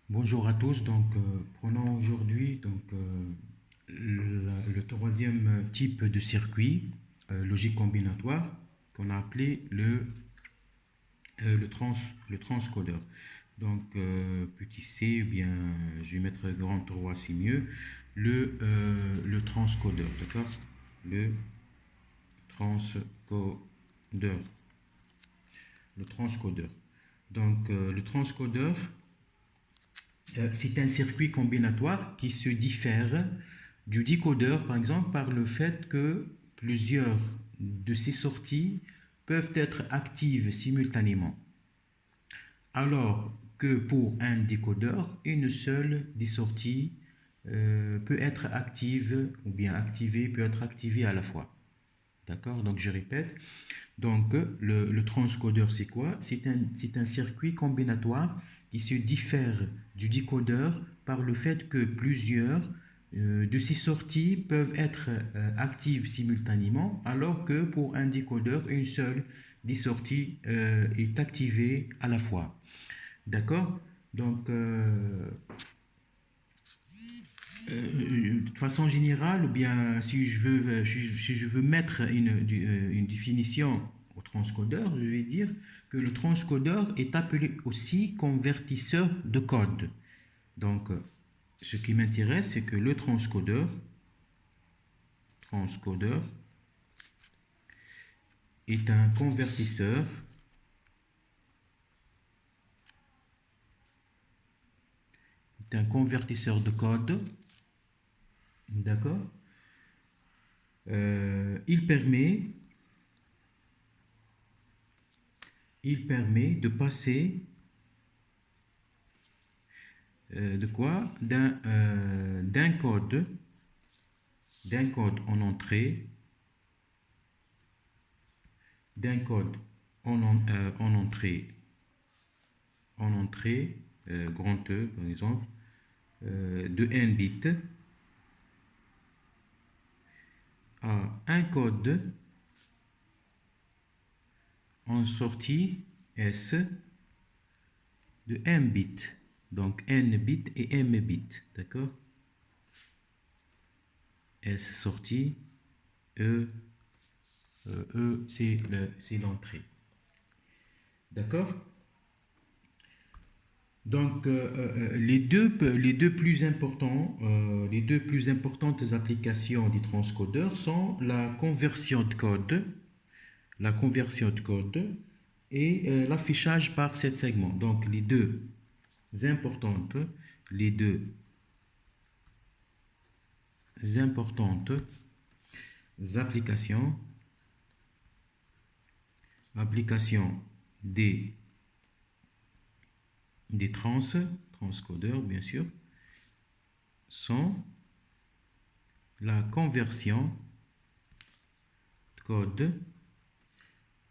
Bonjour à tous, prenons aujourd'hui le troisième type de circuit logique combinatoire qu'on a appelé le transcodeur. Petit c, ou bien je vais mettre grand 3, c'est mieux, le transcodeur, d'accord? Le transcodeur. Le transcodeur. Le transcodeur, c'est un circuit combinatoire qui se diffère du décodeur, par exemple, par le fait que plusieurs de ces sorties peuvent être actives simultanément. Alors que pour un décodeur, une seule des sorties peut être active ou bien activée, peut être activée à la fois. D'accord? Donc je répète. Le transcodeur, c'est quoi? C'est un circuit combinatoire qui se diffère du décodeur par le fait que plusieurs de ces sorties peuvent être actives simultanément, alors que pour un décodeur, une seule des sorties est activée à la fois. D'accord? Donc, euh, de façon générale, ou bien si je veux mettre une définition au transcodeur, je vais dire que le transcodeur est appelé aussi convertisseur de code. Donc, ce qui m'intéresse, c'est que le transcodeur est un convertisseur de code, d'accord. Il permet de passer de quoi d'un code en entrée, d'un code en entrée, grand E par exemple, de n bits à un code en sortie S de m bits. Donc n bits et m bits, d'accord? S sortie, E, c'est l'entrée. D'accord? Les deux plus importantes applications des transcodeurs sont la conversion de code et l'affichage par 7 segments. Donc importantes, les deux importantes applications des transcodeurs, bien sûr, sont la conversion de code.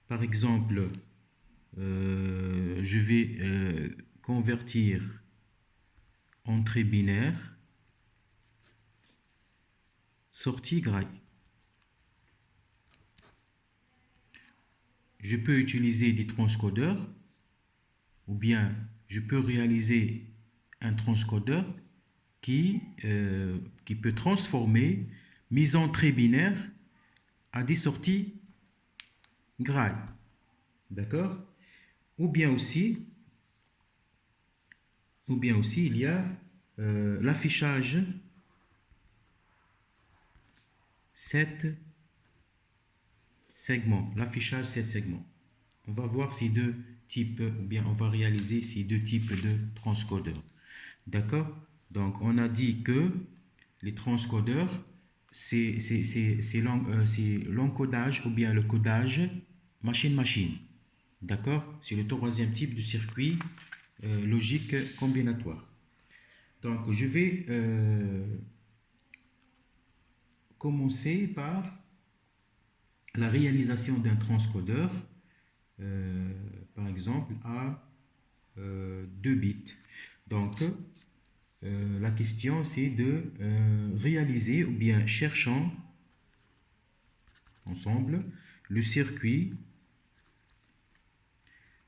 Par exemple, je vais convertir entrée binaire, sortie graille. Je peux utiliser des transcodeurs ou bien je peux réaliser un transcodeur qui peut transformer mes entrées binaires à des sorties graille. D'accord? Ou bien aussi, il y a l'affichage 7 segments. L'affichage 7 segments. On va voir ces deux types, ou bien on va réaliser ces deux types de transcodeurs. D'accord? Donc, on a dit que les transcodeurs, c'est l'encodage ou bien le codage machine-machine. D'accord? C'est le troisième type de circuit logique combinatoire. Donc, je vais commencer par la réalisation d'un transcodeur, par exemple, à 2 bits. Donc, la question, c'est de réaliser ou bien cherchant ensemble le circuit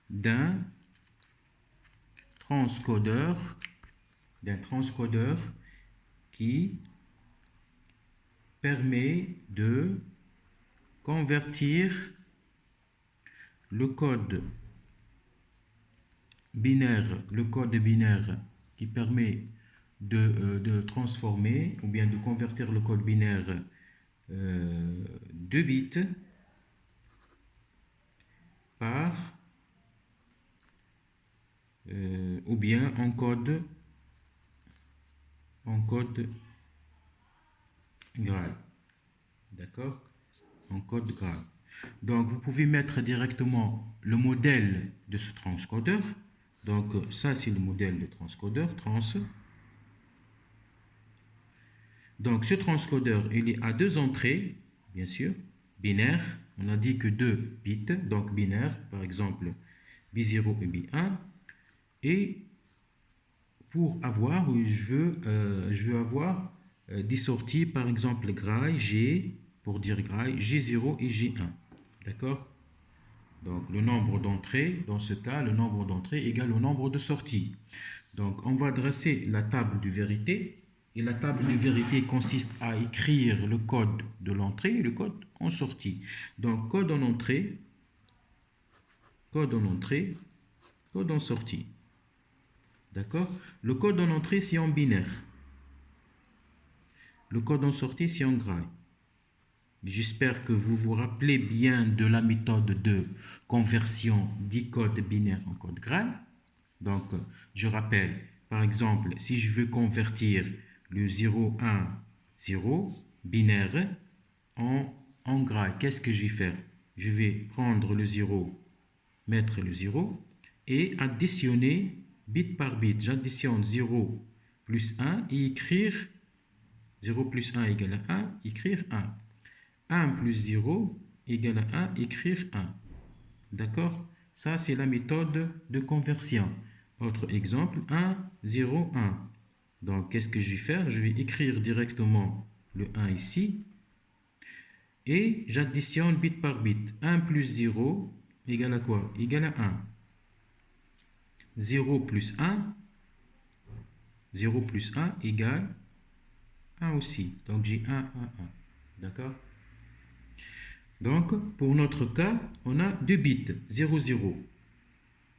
d'un transcodeur d'un transcodeur qui permet de convertir le code binaire qui permet de transformer ou bien de convertir le code binaire de bits par ou bien en code Graal. D'accord? En code Graal. Donc vous pouvez mettre directement le modèle de ce transcodeur. Donc ça c'est le modèle de transcodeur, trans. Donc ce transcodeur il est à deux entrées, bien sûr, binaire. On a dit que 2 bits, donc binaire, par exemple B0 et B1. Et pour avoir, je veux avoir des sorties, par exemple graille, G, pour dire graille, G0 et G1. D'accord? Donc le nombre d'entrées, dans ce cas, le nombre d'entrées égale au nombre de sorties. Donc on va dresser la table de vérité. Et la table de vérité consiste à écrire le code de l'entrée et le code en sortie. Donc code en entrée, code en entrée, code en sortie. D'accord? Le code en entrée, c'est en binaire. Le code en sortie, c'est en graille. J'espère que vous vous rappelez bien de la méthode de conversion du code binaire en code graille. Donc, je rappelle, par exemple, si je veux convertir le 0, 1, 0 binaire en graille, qu'est-ce que je vais faire? Je vais prendre le 0, mettre le 0 et additionner bit par bit. J'additionne 0 plus 1 et écrire 0 plus 1 égale à 1, écrire 1. 1 plus 0 égale à 1, écrire 1. D'accord? Ça, c'est la méthode de conversion. Autre exemple, 1, 0, 1. Donc, qu'est-ce que je vais faire? Je vais écrire directement le 1 ici. Et j'additionne bit par bit. 1 plus 0 égale à quoi? Égale à 1. 0 plus 1, 0 plus 1 égale 1 aussi. Donc, j'ai 1, 1, 1. D'accord? Donc, pour notre cas, on a deux bits, 0, 0,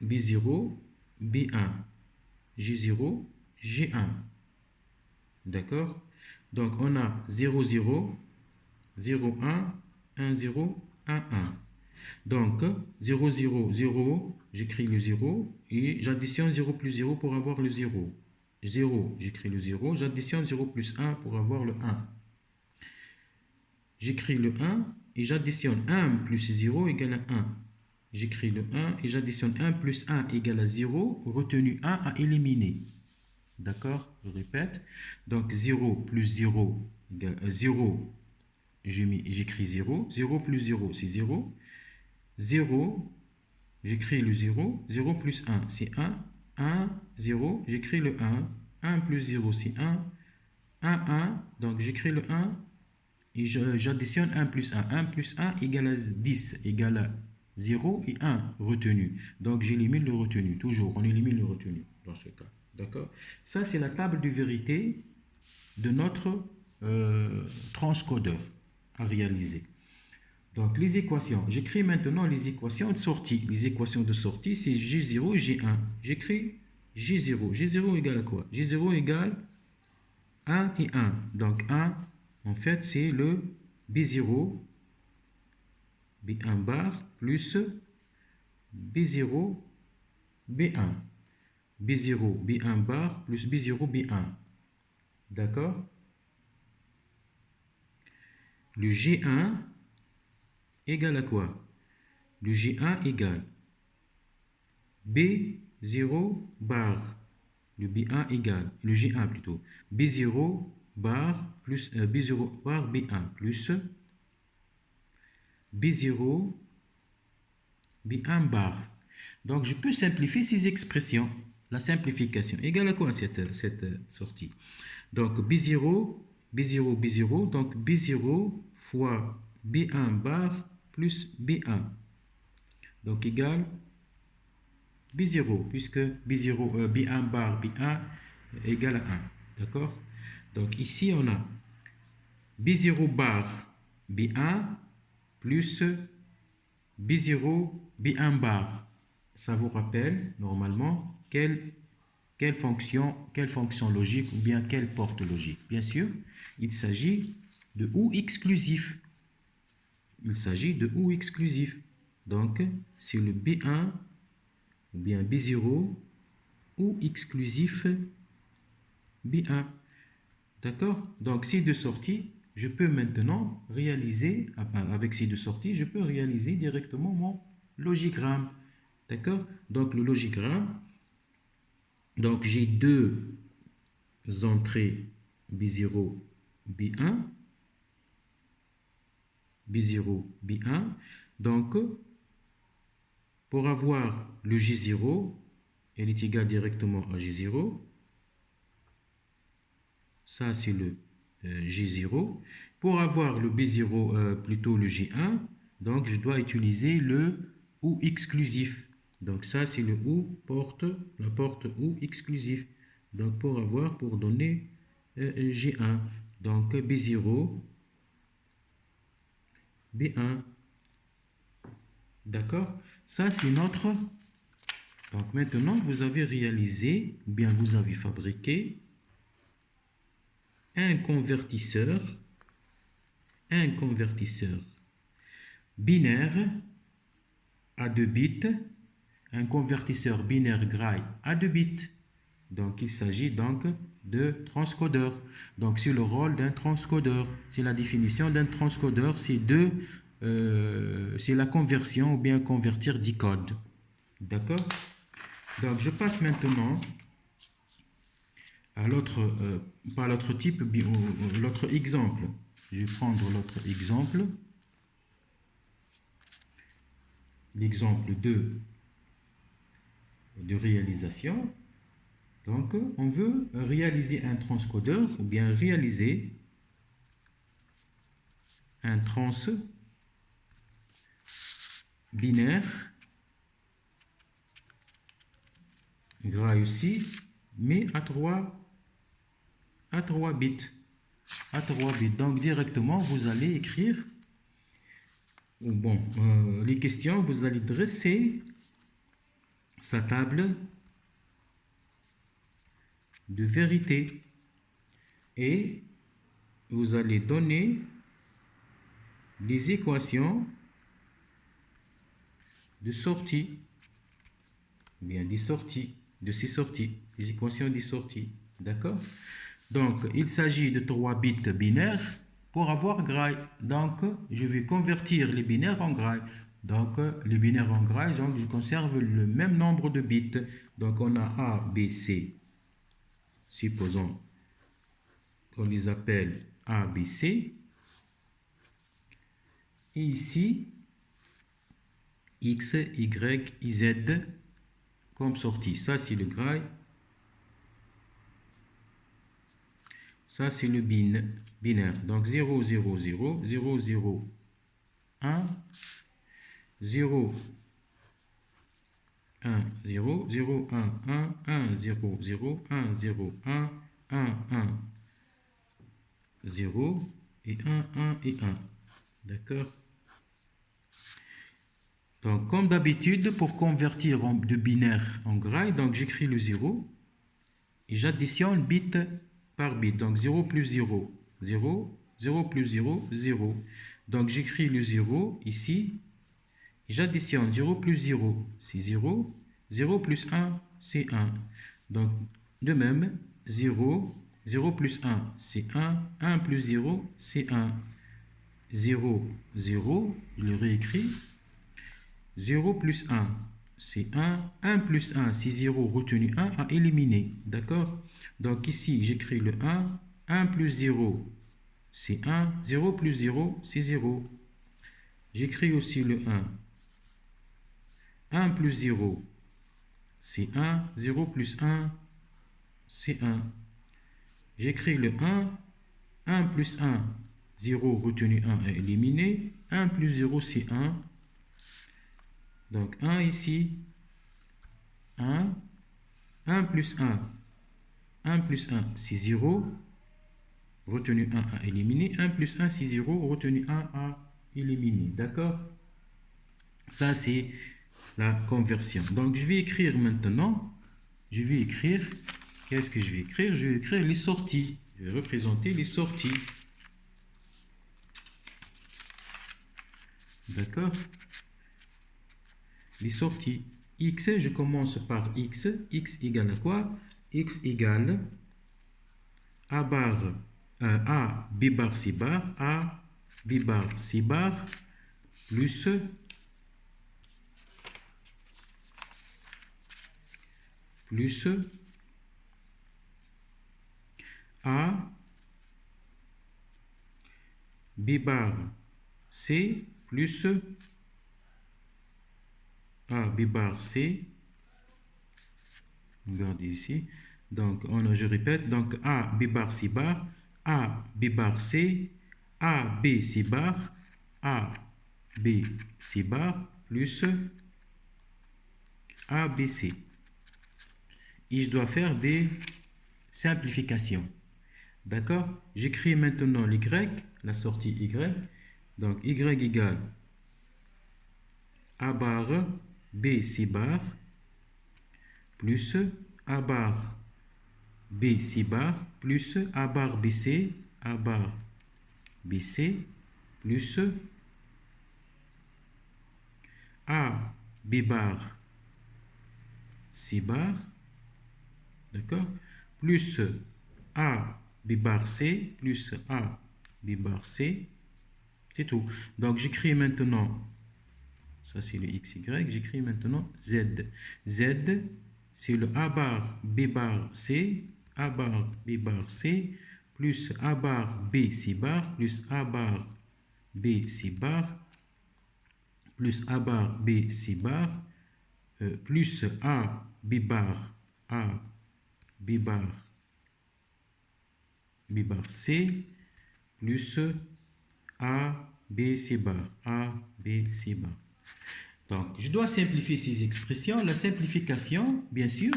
B0, B1, G0, G1. D'accord? Donc, on a 0, 0, 0, 1, 1, 0, 1, 1. Donc, 0, 0, 0, j'écris le 0 et j'additionne 0 plus 0 pour avoir le 0. 0, j'écris le 0, j'additionne 0 plus 1 pour avoir le 1. J'écris le 1 et j'additionne 1 plus 0 égale à 1. J'écris le 1 et j'additionne 1 plus 1 égale à 0, retenu 1 à éliminer. D'accord? Je répète. Donc 0 plus 0 égale 0. J'écris 0. 0 plus 0, c'est 0. 0, j'écris le 0. 0 plus 1, c'est 1. 1, 0, j'écris le 1. 1 plus 0, c'est 1. 1, 1, donc j'écris le 1. Et j'additionne 1 plus 1. 1 plus 1 égale à 10, égale à 0 et 1 retenu. Donc j'élimine le retenu. Toujours, on élimine le retenu dans ce cas. D'accord? Ça, c'est la table de vérité de notre transcodeur à réaliser. Donc les équations. J'écris maintenant les équations de sortie. Les équations de sortie, c'est G0 et G1. J'écris G0. G0 égale à quoi? G0 égale 1 et 1. Donc 1, en fait, c'est le B0, B1 bar, plus B0, B1. B0, B1 bar, plus B0, B1. D'accord? Le G1 égale à quoi? Le G1 égale B0 bar. Le B1 égale, le G1 plutôt, B0 bar plus B0 bar B1 plus B0 B1 bar. Donc je peux simplifier ces expressions. La simplification égale à quoi cette sortie? Donc B0, B0, B0, donc B0 fois B1 bar plus B1. Donc égale B0, puisque B0, B1 bar B1 égale à 1. D'accord? Donc ici, on a B0 bar B1 plus B0 B1 bar. Ça vous rappelle normalement quelle fonction logique ou bien quelle porte logique. Bien sûr, il s'agit de OU exclusif. Il s'agit de OU exclusif. Donc, c'est le B1 ou bien B0 OU exclusif B1. D'accord? Donc, ces deux sorties, je peux maintenant réaliser, avec ces deux sorties, je peux réaliser directement mon logigramme. D'accord? Donc, le logigramme, donc j'ai deux entrées B0, B1, B0, B1. Donc, pour avoir le J0, elle est égale directement à J0. Ça, c'est le J0. Pour avoir le B0, plutôt le J1, donc je dois utiliser le OU exclusif. Donc ça, c'est le OU porte, la porte OU exclusif. Donc pour donner J1. Donc B0, B1. D'accord? Ça, c'est notre... Donc maintenant, vous avez réalisé, ou bien vous avez fabriqué un convertisseur binaire à 2 bits, un convertisseur binaire Gray à 2 bits. Donc il s'agit donc de transcodeur. Donc c'est le rôle d'un transcodeur. C'est la définition d'un transcodeur, c'est la conversion ou bien convertir 10 codes. D'accord? Donc je passe maintenant à l'autre type, l'autre exemple. Je vais prendre l'autre exemple. L'exemple 2 de réalisation. Donc, on veut réaliser un transcodeur ou bien réaliser un trans binaire Gray aussi, mais à 3 bits. À 3 bits. Donc, directement, vous allez écrire, bon, les questions, vous allez dresser sa table de vérité et vous allez donner les équations de sortie, bien des sorties, de ces sorties, les équations des sorties, d'accord? Donc, il s'agit de 3 bits binaires pour avoir Gray. Donc, je vais convertir les binaires en Gray. Donc, les binaires en Gray, donc je conserve le même nombre de bits. Donc, on a A, B, C. Supposons qu'on les appelle A, B, C. Et ici, X, Y, Z comme sortie. Ça, c'est le Gray. Ça, c'est le binaire. Donc, 0, 0, 0, 0, 0, 1, 0, 1, 0, 0, 1, 1, 1, 0, 0, 1, 0, 1, 1, 1, 0, et 1, 1 et 1. D'accord? Donc, comme d'habitude, pour convertir de binaire en Gray, donc j'écris le 0 et j'additionne bit par bit. Donc, 0 plus 0, 0, 0 plus 0, 0. Donc, j'écris le 0 ici. J'additionne 0 plus 0, c'est 0. 0 plus 1, c'est 1. Donc, de même, 0, 0 plus 1, c'est 1. 1 plus 0, c'est 1. 0, 0, je le réécris. 0 plus 1, c'est 1. 1 plus 1, c'est 0 retenu 1 à éliminer. D'accord? Donc ici, j'écris le 1. 1 plus 0, c'est 1. 0 plus 0, c'est 0. J'écris aussi le 1. 1 plus 0, c'est 1. 0 plus 1, c'est 1. J'écris le 1. 1 plus 1, 0 retenu 1 à éliminer. 1 plus 0, c'est 1. Donc 1 ici. 1. 1 plus 1, 1 plus 1, c'est 0. Retenu 1 à éliminer. 1 plus 1, c'est 0. Retenu 1 à éliminer. D'accord? Ça, c'est la conversion. Donc, je vais écrire maintenant. Je vais écrire. Qu'est-ce que je vais écrire? Je vais écrire les sorties. Je vais représenter les sorties. D'accord? Les sorties. X, je commence par X. X égale à quoi? X égale A bar, A, B bar, C bar, A, B bar, C bar, plus A, B bar, C, plus A, B bar, C. Regardez ici. Donc, je répète. Donc, A, B bar, C bar, A, B bar, C, A, B, C bar, A, B, C bar, plus A, B, C. Et je dois faire des simplifications. D'accord? J'écris maintenant l'Y, la sortie Y. Donc, Y égale A bar, B, C bar, plus A bar, B, C bar, plus A bar, BC, A bar, BC, plus A, B bar, C bar, d'accord? Plus A, B bar, C, plus A, B bar, C, c'est tout. Donc, j'écris maintenant, ça c'est le XY, j'écris maintenant Z. Z, c'est le A bar, B bar, C, A bar, B bar, C, plus A bar, B, C bar, plus A bar, B, C bar, plus A bar, B, C bar, plus A, B bar, A, B bar, B bar, C, plus A, B, C bar, A, B, C bar. Donc, je dois simplifier ces expressions. La simplification, bien sûr,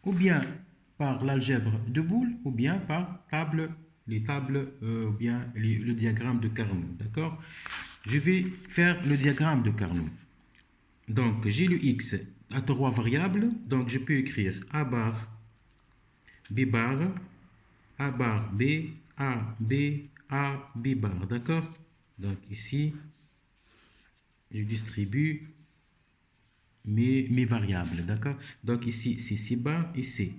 ou bien par l'algèbre de Boole, ou bien par les tables, ou bien le diagramme de Carnot. D'accord? Je vais faire le diagramme de Carnot. Donc, j'ai le X à 3 variables. Donc, je peux écrire A bar, B bar, A bar, B, A, B, A, B bar. D'accord? Donc, ici, je distribue mes variables, d'accord? Donc ici, c'est C bar et C.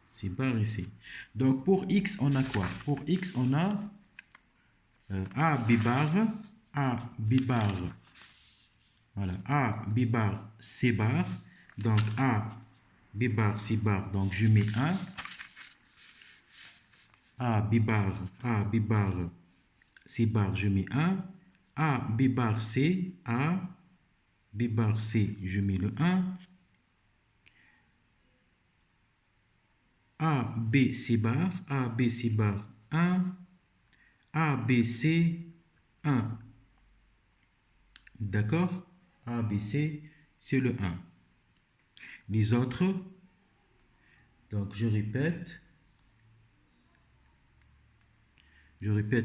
C bar et C. Donc pour X, on a quoi? Pour X, on a A, B bar, A, B bar, voilà, A, B bar, C bar. Donc A, B bar, C bar, donc je mets 1. A, B bar, A, B bar, C bar, je mets 1. A, B bar, C, A, B bar, C, je mets le 1. A, B, C bar, A, B, C bar, 1, A, B, C, 1. D'accord? A, B, C, c'est le 1. Les autres, donc je répète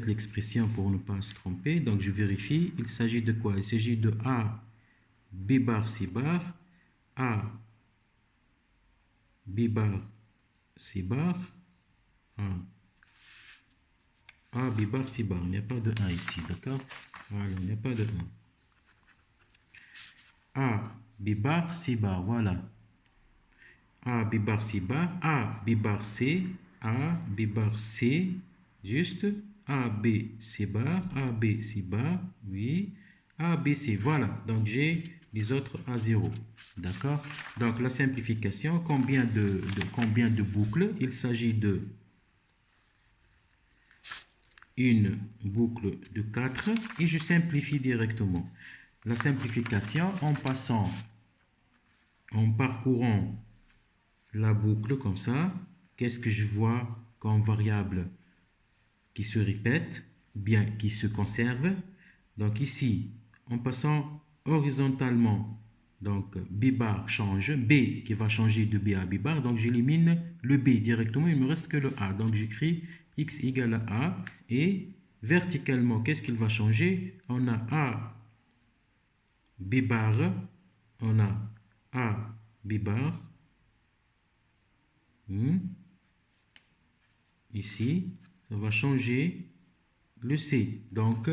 l'expression pour ne pas se tromper. Donc je vérifie, il s'agit de quoi? Il s'agit de A, B bar, C bar, A, B bar, C bar, A, B bar, C bar. Il n'y a pas de 1 ici, d'accord? Voilà, il n'y a pas de 1. A, B bar, C bar, voilà. A, B bar, C bar, A, B bar, C, A, B bar, C, juste, A, B, C bar, A, B, C bar, oui, A, B, C, voilà. Donc, j'ai les autres à 0, d'accord? Donc, la simplification, combien de boucles? Il s'agit de une boucle de 4 et je simplifie directement. La simplification en parcourant la boucle comme ça, qu'est-ce que je vois comme variable qui se répète, bien qui se conserve? Donc ici, en passant horizontalement Donc, B bar change. B qui va changer de B à B bar. Donc, j'élimine le B directement. Il ne me reste que le A. Donc, j'écris X égale à A. Et verticalement, qu'est-ce qu'il va changer? On a A, B bar. On a A, B bar. Ici, ça va changer le C. Donc,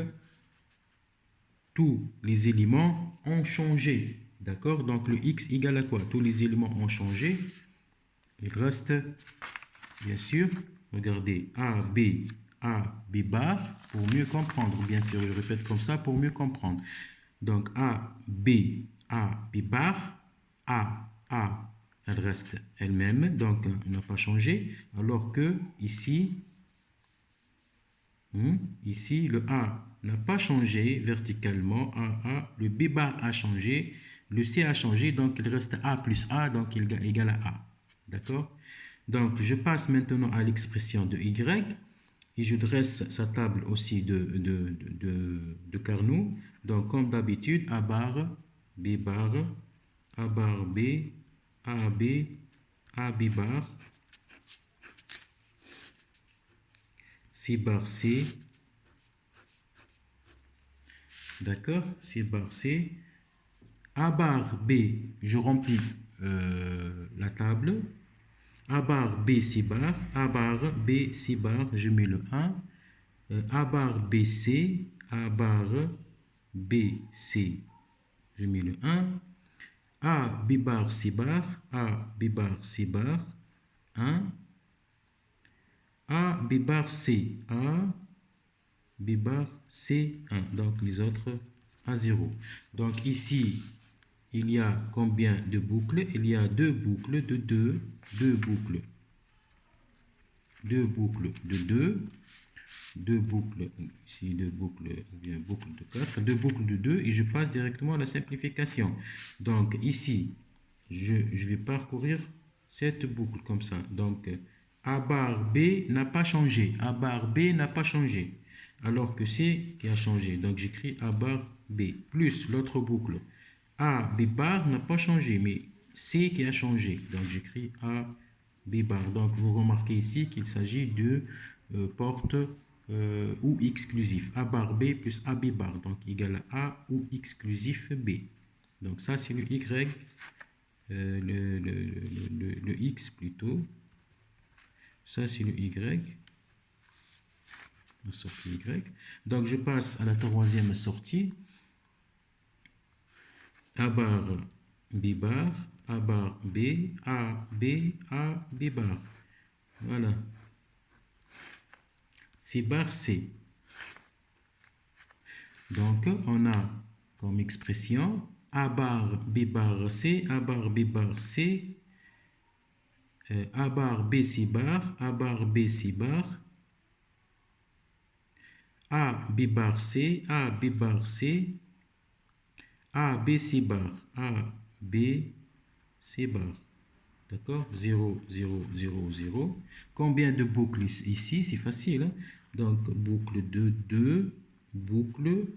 tous les éléments ont changé. D'accord? Donc, le X égale à quoi? Tous les éléments ont changé. Il reste, bien sûr, regardez, A, B bar, pour mieux comprendre. Bien sûr, je répète comme ça pour mieux comprendre. Donc, A, B bar, elle reste elle-même, donc on n'a pas changé. Alors que ici, ici, le A n'a pas changé verticalement. Le B bar a changé. Le C a changé. Donc, il reste A plus A. Donc, il est égal à A. D'accord? Donc, je passe maintenant à l'expression de Y. Et je dresse sa table aussi de Carnot. Donc, comme d'habitude, A bar, B bar, A bar B, A B, A B bar, C bar C. D'accord? C bar C. A bar B, je remplis la table. A bar B, C bar. A bar B, C bar, je mets le 1. A bar B, C. A bar B, C, je mets le 1. A, B bar, C bar. A, B bar, C bar. 1. A, B bar, C. A, B bar, C, 1. Donc, les autres à 0. Donc, ici, il y a combien de boucles? Il y a deux boucles de 2, deux boucles de 2, deux boucles, ici deux boucles, ou bien boucle de 4, deux boucles de 2, et je passe directement à la simplification. Donc ici, je vais parcourir cette boucle comme ça. Donc A bar B n'a pas changé, A bar B n'a pas changé, alors que C qui a changé. Donc j'écris A bar B, plus l'autre boucle. A, B bar n'a pas changé, mais C qui a changé. Donc j'écris A, B bar. Donc vous remarquez ici qu'il s'agit de porte ou exclusif. A bar B plus A B bar. Donc égal à A ou exclusif B. Donc ça c'est le Y, le X plutôt. Ça c'est le Y. La sortie Y. Donc je passe à la troisième sortie. A bar B bar, A bar B, A B, A B bar. Voilà. C bar C. Donc on a comme expression A bar B bar C, A bar B bar C, A bar B C bar, A bar B C bar, A B bar C, A B bar C, A B C bar, A B C bar. D'accord? 0, 0, 0, 0. Combien de boucles ici? C'est facile. Hein? Donc, boucle de 2, boucle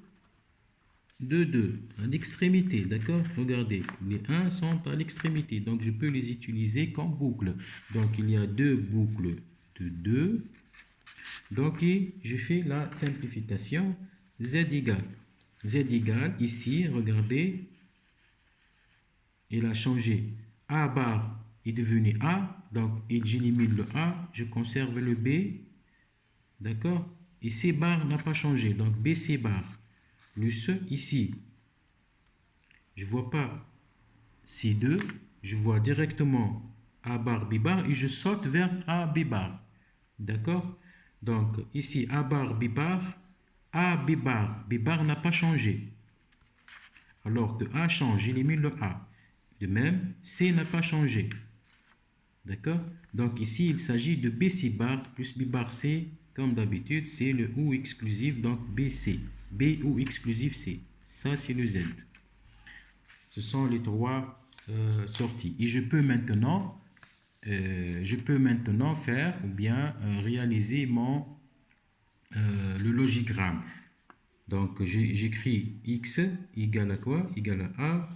de 2, à l'extrémité. D'accord? Regardez, les 1 sont à l'extrémité. Donc, je peux les utiliser comme boucle. Donc, il y a deux boucles de 2. Donc, je fais la simplification. Z égale. Z égale, ici, regardez, il a changé. A bar est devenu A, donc j'élimine le A, je conserve le B, d'accord? Et C bar n'a pas changé, donc BC bar, plus ici, je ne vois pas C2, je vois directement A bar, B bar, et je saute vers A, B bar, d'accord? Donc ici, A bar, B bar, A, B bar n'a pas changé, alors que A change, j'élimine le A. De même, C n'a pas changé. D'accord? Donc ici, il s'agit de BC bar plus B bar C. Comme d'habitude, c'est le OU exclusif, donc BC. B ou exclusif C. Ça, c'est le Z. Ce sont les trois sorties. Et je peux maintenant faire ou bien réaliser le logigramme. Donc, j'écris X égale à quoi? Égale à A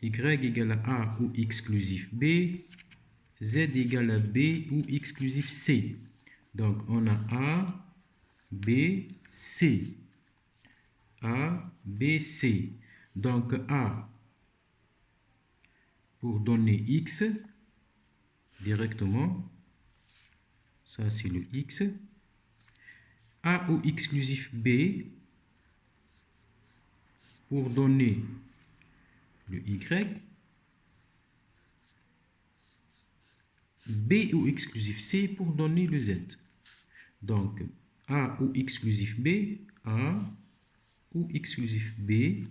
y égale à A ou exclusif B, Z égale à B ou exclusif C. Donc, on a A, B, C. A, B, C. Donc, A, pour donner X, directement, ça c'est le X. A ou exclusif B, pour donner le Y. B ou exclusif C pour donner le Z. Donc, A ou exclusif B, A ou exclusif B,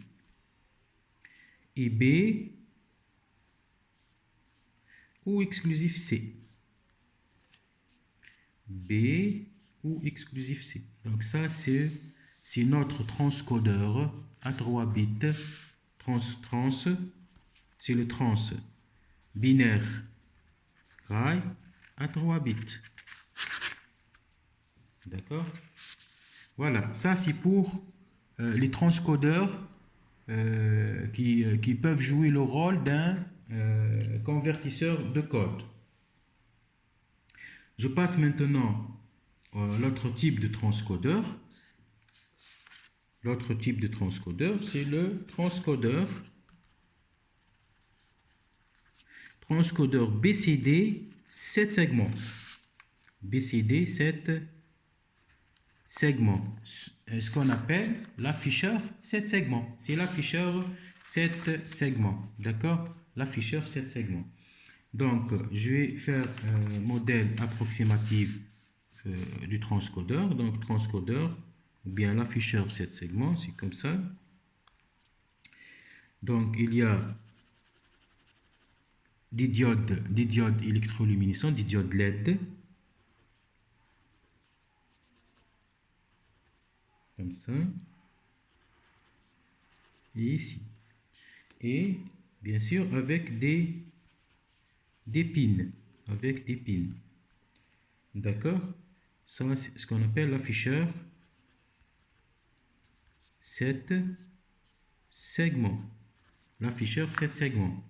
et B ou exclusif C. B ou exclusif C. Donc ça, c'est notre transcodeur à 3 bits. C'est le trans binaire gray à 3 bits. D'accord? Voilà, ça c'est pour les transcodeurs qui peuvent jouer le rôle d'un convertisseur de code. Je passe maintenant à l'autre type de transcodeur. L'autre type de transcodeur, c'est le transcodeur BCD 7 segments. BCD 7 segments. Ce qu'on appelle l'afficheur 7 segments. C'est l'afficheur 7 segments. D'accord? L'afficheur 7 segments. Donc, je vais faire un modèle approximatif du transcodeur. Donc, transcodeur, ou bien l'afficheur 7 segments, c'est comme ça. Donc, il y a des diodes électroluminescentes, des diodes LED. Comme ça. Et ici. Et, bien sûr, avec des pins. Avec des pins. D'accord? Ça, c'est ce qu'on appelle l'afficheur 7 segments. L'afficheur 7 segments.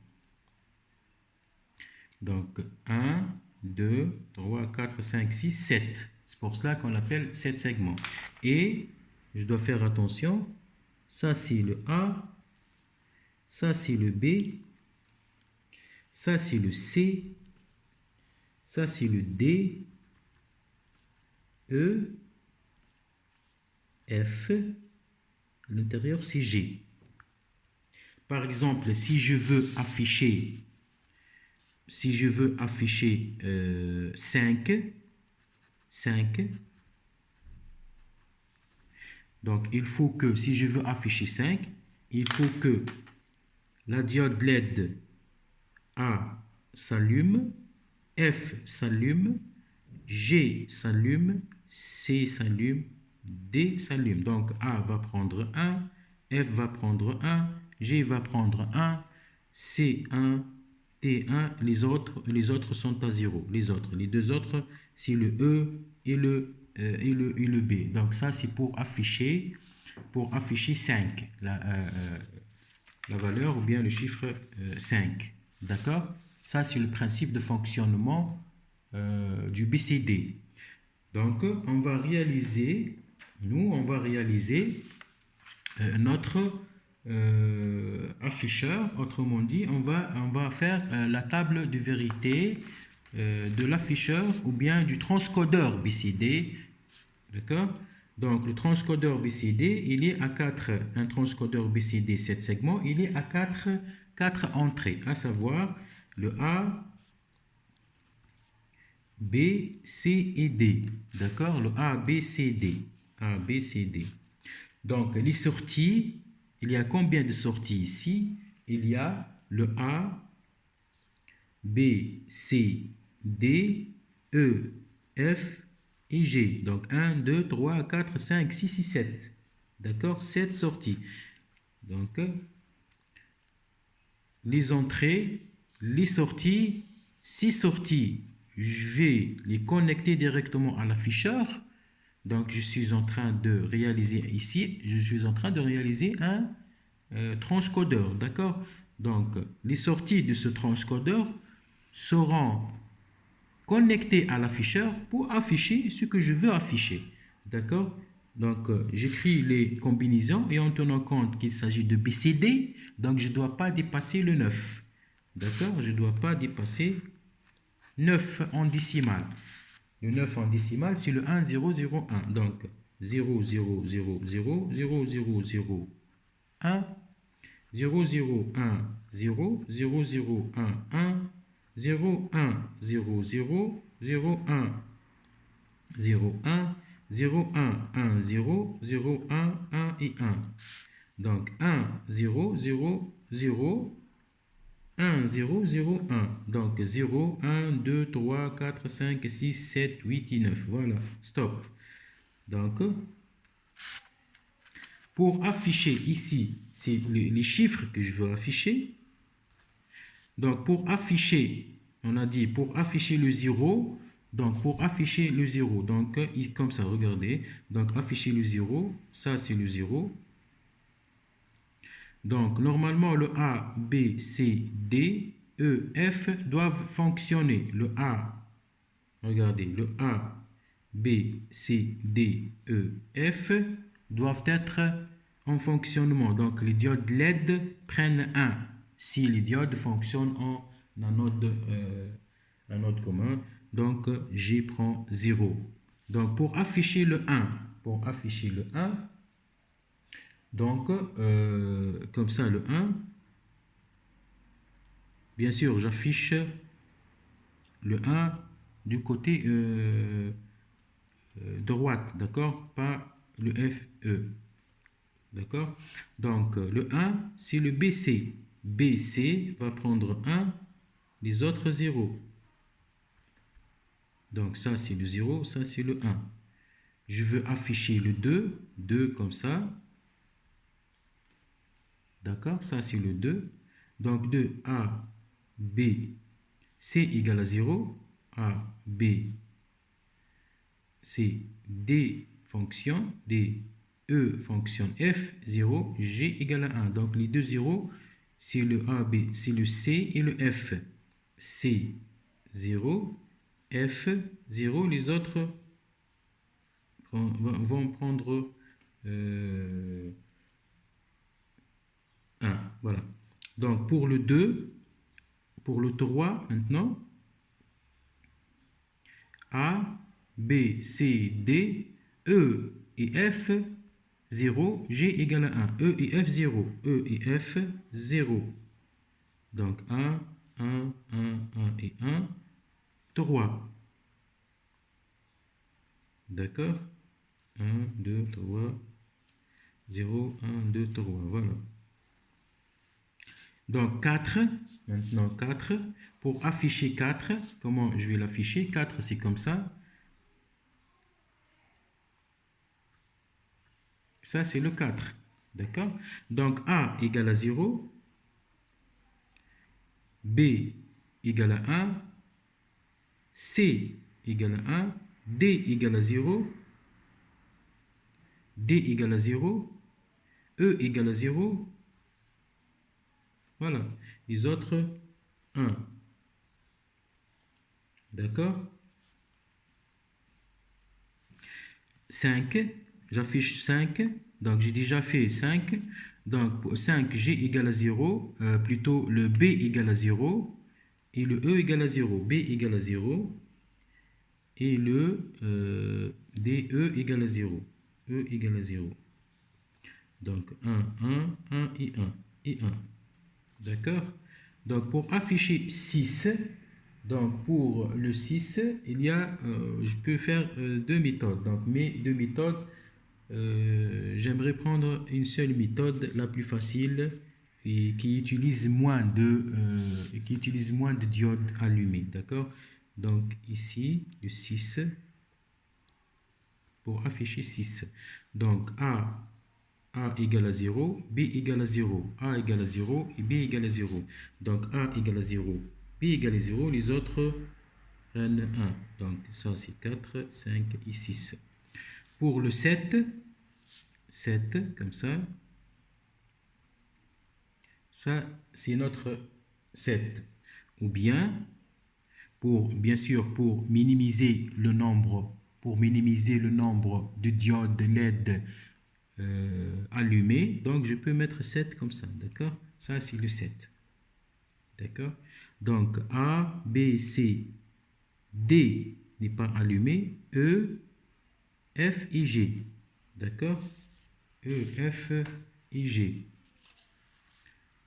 Donc, 1, 2, 3, 4, 5, 6, 7. C'est pour cela qu'on l'appelle 7 segments. Et, je dois faire attention, ça c'est le A, ça c'est le B, ça c'est le C, ça c'est le D, E, F, à l'intérieur c'est G. Par exemple, si je veux afficher 5, donc il faut que, si je veux afficher 5, il faut que la diode LED A s'allume, F s'allume, G s'allume, C s'allume, D s'allume. Donc A va prendre 1, F va prendre 1, G va prendre 1, C 1, T 1, les autres sont à 0. Les deux autres, c'est le E et le B. Donc ça, c'est pour afficher 5, la valeur ou bien le chiffre 5. D'accord? Ça, c'est le principe de fonctionnement du BCD. Donc, on va réaliser notre afficheur. Autrement dit, on va faire la table de vérité de l'afficheur ou bien du transcodeur BCD. D'accord? Donc, le transcodeur BCD, il est à 4, un transcodeur BCD 7 segments, il est à 4 entrées, à savoir le A, B, C et D. D'accord? Le A, B, C, D. A, B, C, D. Donc, les sorties, il y a combien de sorties ici? Il y a le A, B, C, D, E, F et G. Donc 1, 2, 3, 4, 5, 6 et 7. D'accord? 7 sorties. Donc, les entrées, les sorties, 6 sorties, je vais les connecter directement à l'afficheur. Donc, je suis en train de réaliser ici, je suis en train de réaliser un transcodeur. D'accord? Donc, les sorties de ce transcodeur seront connectées à l'afficheur pour afficher ce que je veux afficher. D'accord? Donc, j'écris les combinaisons et en tenant compte qu'il s'agit de BCD, donc je ne dois pas dépasser le 9. D'accord? Je ne dois pas dépasser 9 en décimale. Le 9 en décimale, c'est le 1, 0, 0, 1. Donc, 0, 0, 0, 0, 0, 0, 0, 1, 0, 0, 1, 0, 0, 0, 1, 1, 0, 1, 0, 0, 0, 1, 0, 1, 0, 1, 1, 0, 0, 1, 1 et 1. Donc 1, 0, 0, 0, 1, 0, 0, 1. Donc 0, 1, 2, 3, 4, 5, 6, 7, 8 et 9. Voilà, stop. Donc, pour afficher ici, c'est les chiffres que je veux afficher. Donc, pour afficher, on a dit pour afficher le 0, donc pour afficher le 0, donc comme ça, regardez. Donc, afficher le 0, ça c'est le 0. Donc, normalement, le A, B, C, D, E, F doivent fonctionner. Le A, regardez, le A, B, C, D, E, F doivent être en fonctionnement. Donc, les diodes LED prennent 1 si les diodes fonctionnent en anode commun. Donc, G prend 0. Donc, pour afficher le 1, donc, comme ça, le 1, bien sûr, j'affiche le 1 du côté droite, d'accord? Pas le FE, d'accord? Donc, le 1, c'est le BC. BC va prendre 1, les autres 0. Donc, ça, c'est le 0, ça, c'est le 1. Je veux afficher le 2, 2 comme ça. D'accord? Ça, c'est le 2. Donc, 2, A, B, C égale à 0. A, B, C, D fonction, D, E fonctionne F, 0, G égale à 1. Donc, les deux 0, c'est le A, B, c'est le C et le F. C, 0, F, 0. Les autres vont prendre 1. Voilà. Donc, pour le 2, pour le 3, maintenant, A, B, C, D, E et F, 0, G égale à 1. E et F, 0. E et F, 0. Donc 1, 1, 1, 1 et 1, 3. D'accord? 1, 2, 3, 0, 1, 2, 3. Voilà. Donc 4, maintenant 4. Pour afficher 4, comment je vais l'afficher? 4, c'est comme ça. Ça, c'est le 4. D'accord? Donc A égale à 0. B égale à 1. C égale à 1. D égale à 0. D égale à 0. E égale à 0. Voilà. Les autres, 1. D'accord? 5. J'affiche 5. Donc, j'ai déjà fait 5. Donc, pour 5, G égale à 0. Plutôt, le B égale à 0. Et le E égale à 0. B égale à 0. Et le DE égale à 0. E égale à 0. Donc 1, 1, 1 et 1. Et 1. D'accord? Donc pour afficher 6, donc pour le 6, il y a, je peux faire deux méthodes. Donc mes deux méthodes, j'aimerais prendre une seule méthode, la plus facile, et qui utilise moins de diodes allumées. D'accord? Donc ici, le 6, pour afficher 6. Donc A égale à 0, B égale à 0, A égale à 0 et B égale à 0. Donc A égale à 0, B égale à 0, les autres prennent 1. Donc ça c'est 4, 5 et 6. Pour le 7, comme ça, Ça, c'est notre 7. Ou bien, bien sûr, pour minimiser le nombre de diodes LED allumées, donc je peux mettre 7 comme ça, d'accord? Ça, c'est le 7. D'accord? Donc, A, B, C, D n'est pas allumé, E, F et G. D'accord? E, F et G.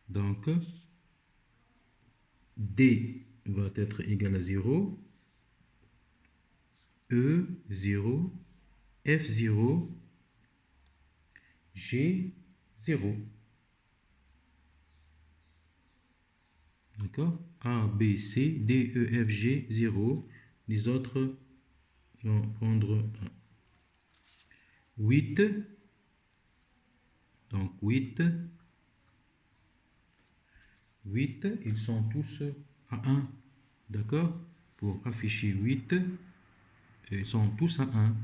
Donc, D va être égal à 0, E 0, F 0, G 0. D'accord? A, B, C, D, E, F, G 0. Les autres vont prendre 8. Donc 8, ils sont tous à 1. D'accord? Pour afficher 8, ils sont tous à 1.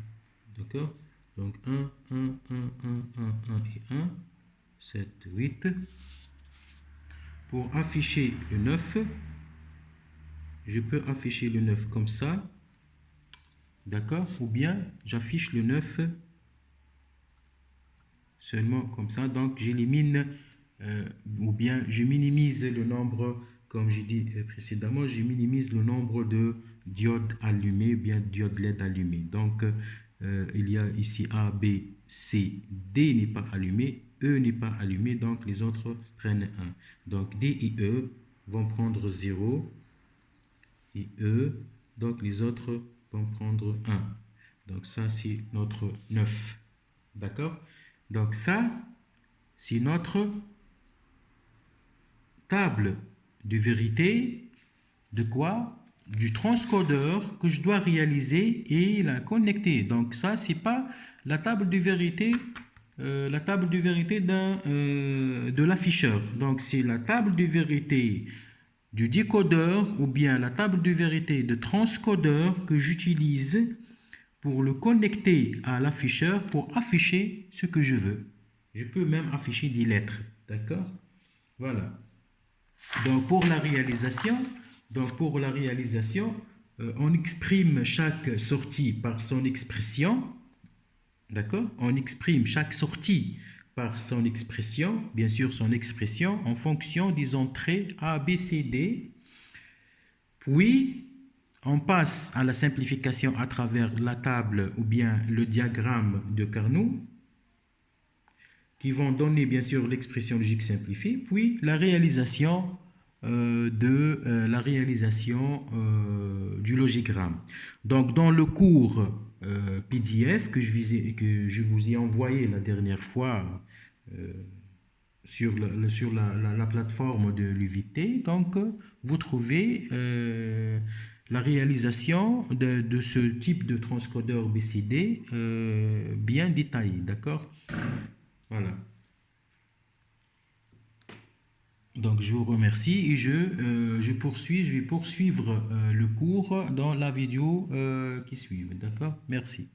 D'accord? Donc 1, 1, 1, 1, 1, 1 et 1. 7, 8. Pour afficher le 9, je peux afficher le 9 comme ça. D'accord? Ou bien j'affiche le 9 seulement comme ça. Donc j'élimine ou bien je minimise le nombre, comme j'ai dit précédemment, je minimise le nombre de diodes allumées, bien diodes LED allumées. Donc il y a ici A, B, C, D n'est pas allumé, E n'est pas allumé, donc les autres prennent 1. Donc D et E vont prendre 0 et E, donc les autres vont prendre 1. Donc ça c'est notre 9. D'accord? Donc ça, c'est notre table de vérité de quoi? Du transcodeur que je dois réaliser et la connecter. Donc ça, c'est pas la table de vérité, de l'afficheur. Donc c'est la table de vérité du décodeur ou bien la table de vérité de transcodeur que j'utilise pour le connecter à l'afficheur pour afficher ce que je veux. Je peux même afficher des lettres. D'accord? Voilà. Donc pour la réalisation, on exprime chaque sortie par son expression. D'accord? On exprime chaque sortie par son expression, bien sûr son expression, en fonction des entrées A, B, C, D. Puis, on passe à la simplification à travers la table ou bien le diagramme de Carnot, qui vont donner bien sûr l'expression logique simplifiée, puis la réalisation du logigramme. Donc dans le cours PDF que je vous ai envoyé la dernière fois sur la plateforme de l'UVT, donc vous trouvez la réalisation de ce type de transcodeur BCD bien détaillé, d'accord? Voilà. Donc je vous remercie et je vais poursuivre le cours dans la vidéo qui suit. D'accord? Merci.